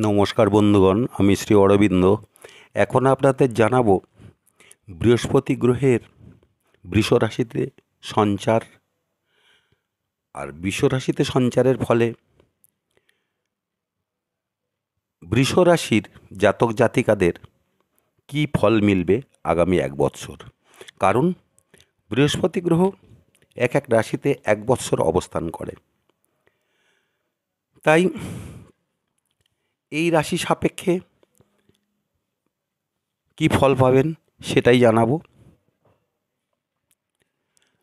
নমস্কার বন্ধুগণ, আমি শ্রী অরবিন্দ। এখন আপনাদের জানাবো বৃহস্পতি গ্রহের বৃষ রাশিতে সঞ্চার আর বৃষ রাশিতে সঞ্চারের ফলে বৃষ রাশির জাতক জাতিকাদের কী ফল মিলবে আগামী 1 বৎসর। কারণ বৃহস্পতি গ্রহ এক এক রাশিতে 1 বৎসর অবস্থান করে, তাই এই রাশি সাপেক্ষে কী ফল পাবেন সেটাই জানাবো।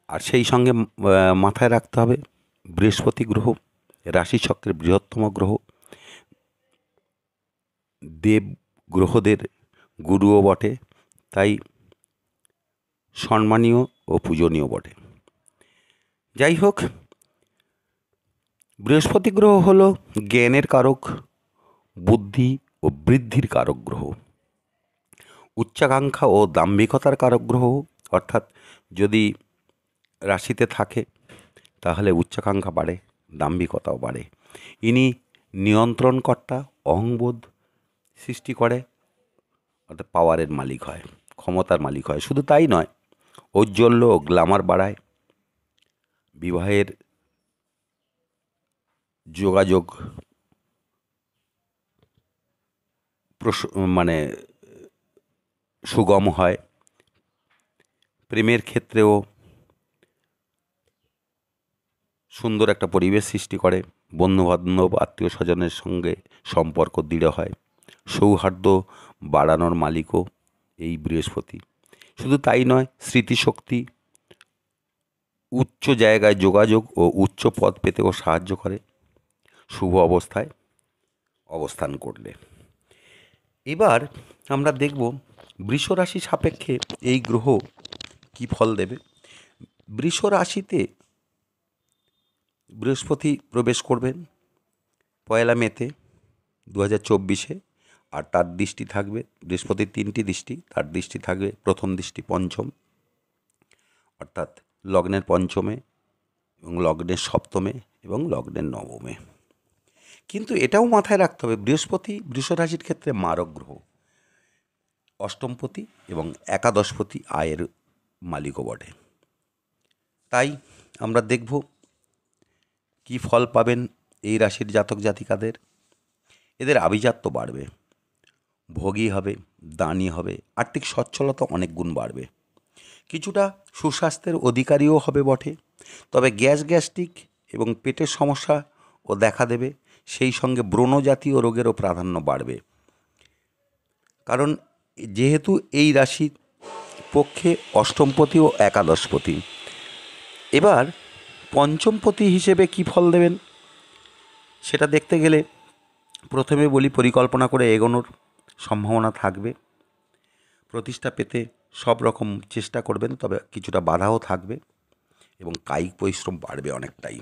আর সেই সঙ্গে মাথায় রাখতে হবে বৃহস্পতি গ্রহ রাশিচক্রের বৃহত্তম গ্রহ, দেব গ্রহদের গুরুও বটে, তাই সম্মানীয় ও পূজনীয় বটে। যাই হোক, বৃহস্পতি গ্রহ হলো জ্ঞানের কারক, বুদ্ধি ও বৃদ্ধির কারক গ্রহ, উচ্চাকাঙ্ক্ষা ও দাম্ভিকতার কারক গ্রহ। অর্থাৎ যদি রাশিতে থাকে তাহলে উচ্চাকাঙ্ক্ষা বাড়ে, দাম্ভিকতাও বাড়ে। ইনি নিয়ন্ত্রণকর্তা, অহংবোধ সৃষ্টি করে, অর্থাৎ পাওয়ারের মালিক হয়, ক্ষমতার মালিক হয়। শুধু তাই নয়, ঔজ্জ্বল্য ও গ্ল্যামার বাড়ায়, বিবাহের যোগাযোগ সুগম হয়, প্রেমের ক্ষেত্রেও সুন্দর একটা পরিবেশ সৃষ্টি করে, বন্ধুবান্ধব আত্মীয় স্বজনের সঙ্গে সম্পর্ক দৃঢ় হয়, সৌহার্দ্য বাড়ানোর মালিকও এই বৃহস্পতি। শুধু তাই নয়, স্মৃতিশক্তি, উচ্চ জায়গায় যোগাযোগ ও উচ্চ পদ পেতেও সাহায্য করে শুভ অবস্থায় অবস্থান করলে। এবার আমরা দেখব বৃষ রাশি সাপেক্ষে এই গ্রহ কী ফল দেবে। বৃষ রাশিতে বৃহস্পতি প্রবেশ করবেন 1 মেতে 2024, আর তার দৃষ্টি থাকবে, বৃহস্পতির 3টি দৃষ্টি, তার দৃষ্টি থাকবে প্রথম দৃষ্টি পঞ্চম, অর্থাৎ লগ্নের পঞ্চমে এবং লগ্নের সপ্তমে এবং লগ্নের নবমে। কিন্তু এটাও মাথায় রাখতে হবে, বৃহস্পতি বৃষ রাশির ক্ষেত্রে মারক গ্রহ, অষ্টমপতি এবং একাদশপতি আয়ের মালিকও বটে। তাই আমরা দেখব কী ফল পাবেন এই রাশির জাতক জাতিকাদের। এদের আভিজাত্য বাড়বে, ভোগী হবে, দানী হবে, আর্থিক সচ্ছলতা অনেক গুণ বাড়বে, কিছুটা সুস্বাস্থ্যের অধিকারীও হবে বটে। তবে গ্যাস্ট্রিক এবং পেটের সমস্যা ও দেখা দেবে, সেই সঙ্গে ব্রণজাতীয় রোগেরও প্রাধান্য বাড়বে। কারণ যেহেতু এই রাশির পক্ষে অষ্টমপতি ও একাদশপতি। এবার পঞ্চমপতি হিসেবে কী ফল দেবেন সেটা দেখতে গেলে প্রথমে বলি, পরিকল্পনা করে এগোনোর সম্ভাবনা থাকবে, প্রতিষ্ঠা পেতে সব রকম চেষ্টা করবেন, তবে কিছুটা বাধাও থাকবে এবং কায়িক পরিশ্রম বাড়বে অনেকটাই।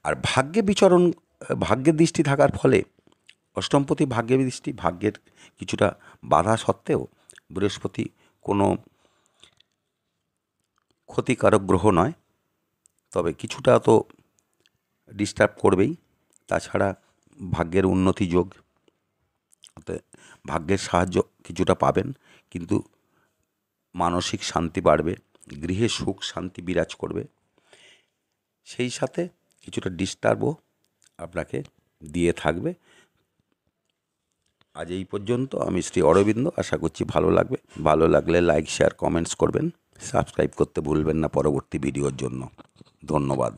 আর ভাগ্যের দৃষ্টি থাকার ফলে অষ্টমপতি ভাগ্যের দৃষ্টি, ভাগ্যের কিছুটা বাধা সত্ত্বেও বৃহস্পতি কোনো ক্ষতিকারক গ্রহ নয়, তবে কিছুটা তো ডিস্টার্ব করবেই। তাছাড়া ভাগ্যের উন্নতি যোগ, ভাগ্যের সাহায্য কিছুটা পাবেন, কিন্তু মানসিক শান্তি বাড়বে, গৃহে সুখ শান্তি বিরাজ করবে, সেই সাথে কিছুটা ডিস্টার্বও আপনাকে দিয়ে থাকবে। আজ এই পর্যন্ত। আমি শ্রী অরবিন্দ, আশা করছি ভালো লাগবে। ভালো লাগলে লাইক, শেয়ার, কমেন্টস করবেন, সাবস্ক্রাইব করতে ভুলবেন না পরবর্তী ভিডিওর জন্য। ধন্যবাদ।